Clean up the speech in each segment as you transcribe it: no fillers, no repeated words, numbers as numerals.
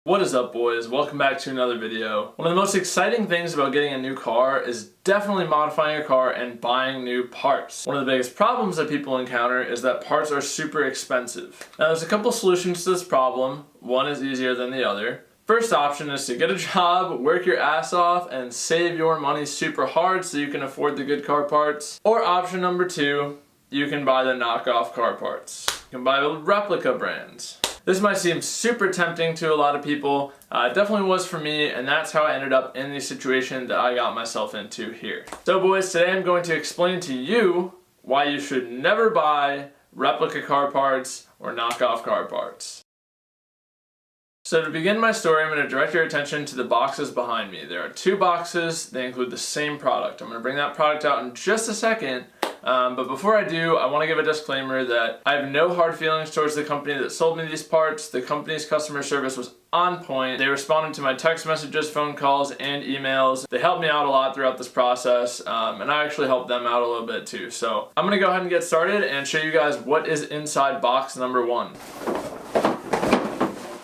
What is up, boys? Welcome back to another video. One of the most exciting things about getting a new car is definitely modifying your car and buying new parts. One of the biggest problems that people encounter is that parts are super expensive. Now there's a couple solutions to this problem. One is easier than the other. First option is to get a job, work your ass off, and save your money super hard so you can afford the good car parts. Or option number two, you can buy the knockoff car parts. You can buy the replica brands. This might seem super tempting to a lot of people. It definitely was for me, and that's how I ended up in the situation that I got myself into here. So boys, today I'm going to explain to you why you should never buy replica car parts or knockoff car parts. So to begin my story, I'm going to direct your attention to the boxes behind me. There are two boxes. They include the same product. I'm going to bring that product out in just a second. But before I do, I want to give a disclaimer that I have no hard feelings towards the company that sold me these parts. The company's customer service was on point. They responded to my text messages, phone calls, and emails. They helped me out a lot throughout this process, and I actually helped them out a little bit too. So I'm going to go ahead and get started and show you guys what is inside box number one.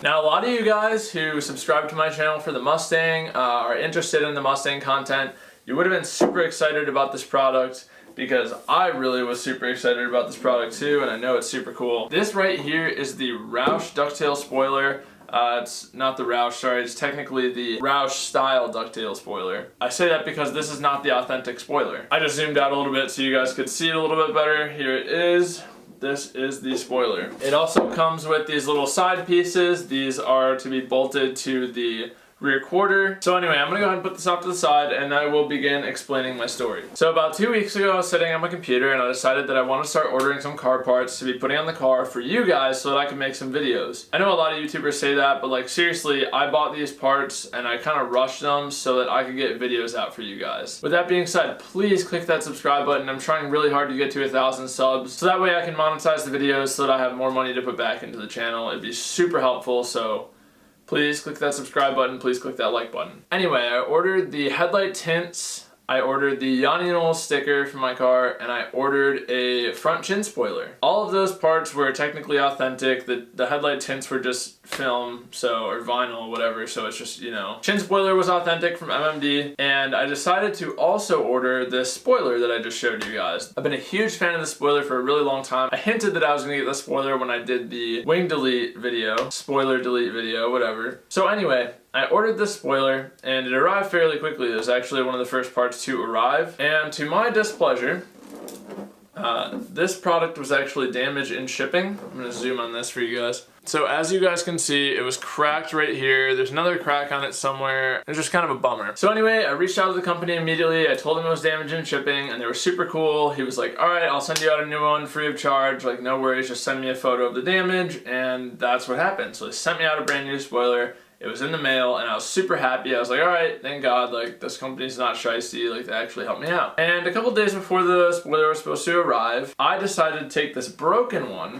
Now, a lot of you guys who subscribe to my channel for the Mustang are interested in the Mustang content. You would have been super excited about this product, because I really was super excited about this product too, and I know it's super cool. This right here is the Roush ducktail spoiler. It's not the Roush, sorry, it's technically the Roush style ducktail spoiler. I say that because this is not the authentic spoiler. I just zoomed out a little bit so you guys could see it a little bit better. Here it is. This is the spoiler. It also comes with these little side pieces. These are to be bolted to the rear quarter. So anyway, I'm gonna go ahead and put this off to the side and I will begin explaining my story. So about 2 weeks ago, I was sitting on my computer and I decided that I want to start ordering some car parts to be putting on the car for you guys so that I can make some videos. I know a lot of YouTubers say that, but like seriously, I bought these parts and I kind of rushed them so that I could get videos out for you guys. With that being said, please click that subscribe button. I'm trying really hard to get to 1,000 subs so that way I can monetize the videos so that I have more money to put back into the channel. It'd be super helpful, so please click that subscribe button, please click that like button. Anyway, I ordered the headlight tints, I ordered the Yanni Knoll sticker for my car, and I ordered a front chin spoiler. All of those parts were technically authentic. The headlight tints were just film, or vinyl, whatever, so it's just, you know. Chin spoiler was authentic from MMD, and I decided to also order this spoiler that I just showed you guys. I've been a huge fan of the spoiler for a really long time. I hinted that I was gonna get the spoiler when I did the wing delete video, spoiler delete video, whatever. So anyway, I ordered this spoiler and it arrived fairly quickly. It was actually one of the first parts to arrive, and to my displeasure, this product was actually damaged in shipping. I'm gonna zoom on this for you guys. So as you guys can see, it was cracked right here. There's another crack on it somewhere. It's just kind of a bummer. So anyway, I reached out to the company immediately. I told them it was damaged in shipping and they were super cool. He was like, all right, I'll send you out a new one free of charge. Like, no worries, just send me a photo of the damage. And that's what happened. So they sent me out a brand new spoiler. It was in the mail and I was super happy. I was like, all right, thank God, like this company's not shysty, like they actually helped me out. And a couple days before the spoiler was supposed to arrive, I decided to take this broken one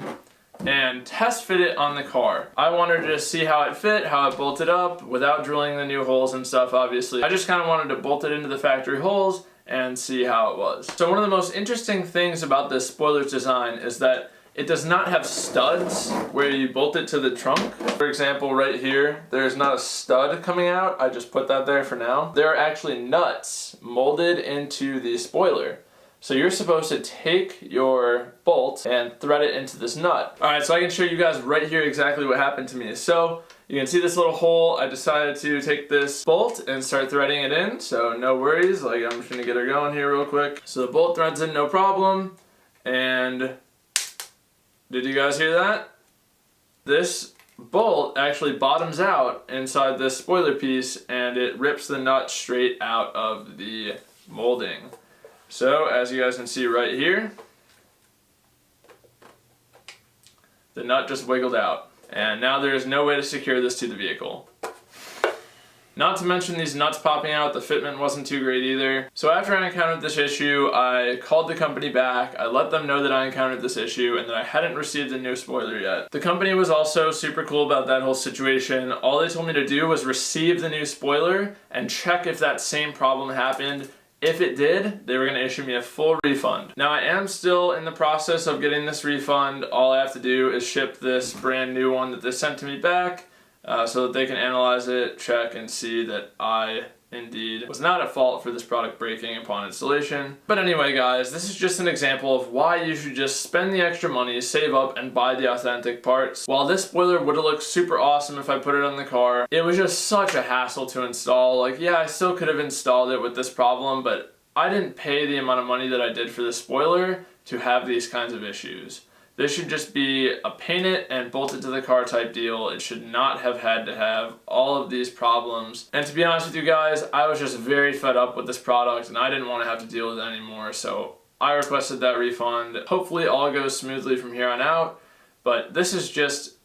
and test fit it on the car. I wanted to see how it fit, how it bolted up without drilling the new holes and stuff, obviously. I just kind of wanted to bolt it into the factory holes and see how it was. So one of the most interesting things about this spoiler's design is that it does not have studs where you bolt it to the trunk. For example, right here, there's not a stud coming out. I just put that there for now. There are actually nuts molded into the spoiler. So you're supposed to take your bolt and thread it into this nut. All right, so I can show you guys right here exactly what happened to me. So you can see this little hole. I decided to take this bolt and start threading it in. So no worries, like I'm just gonna get her going here real quick. So the bolt threads in, no problem. And did you guys hear that? This bolt actually bottoms out inside this spoiler piece and it rips the nut straight out of the molding. So as you guys can see right here, the nut just wiggled out. And now there is no way to secure this to the vehicle. Not to mention these nuts popping out, the fitment wasn't too great either. So after I encountered this issue, I called the company back, I let them know that I encountered this issue and that I hadn't received a new spoiler yet. The company was also super cool about that whole situation. All they told me to do was receive the new spoiler and check if that same problem happened. If it did, they were going to issue me a full refund. Now I am still in the process of getting this refund. All I have to do is ship this brand new one that they sent to me back. so that they can analyze it, check, and see that I indeed was not at fault for this product breaking upon installation. But anyway guys, this is just an example of why you should just spend the extra money, save up, and buy the authentic parts. While this spoiler would have looked super awesome if I put it on the car, it was just such a hassle to install. Like, yeah, I still could have installed it with this problem, but I didn't pay the amount of money that I did for the spoiler to have these kinds of issues. This should just be a paint it and bolt it to the car type deal. It should not have had to have all of these problems. And to be honest with you guys, I was just very fed up with this product and I didn't want to have to deal with it anymore. So I requested that refund. Hopefully all goes smoothly from here on out. But this is just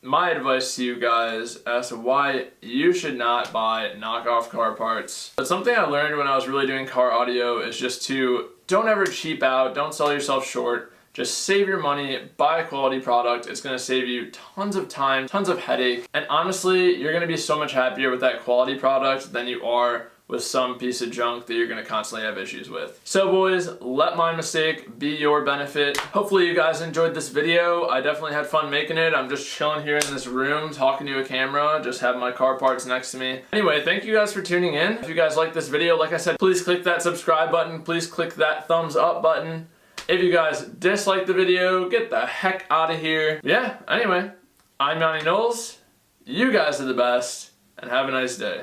my advice to you guys as to why you should not buy knockoff car parts. But something I learned when I was really doing car audio is just to don't ever cheap out, don't sell yourself short. Just save your money, buy a quality product. It's gonna save you tons of time, tons of headache. And honestly, you're gonna be so much happier with that quality product than you are with some piece of junk that you're gonna constantly have issues with. So boys, let my mistake be your benefit. Hopefully you guys enjoyed this video. I definitely had fun making it. I'm just chilling here in this room, talking to a camera, just having my car parts next to me. Anyway, thank you guys for tuning in. If you guys like this video, like I said, please click that subscribe button. Please click that thumbs up button. If you guys dislike the video, get the heck out of here. Yeah, anyway, I'm Yanni Knowles. You guys are the best, and have a nice day.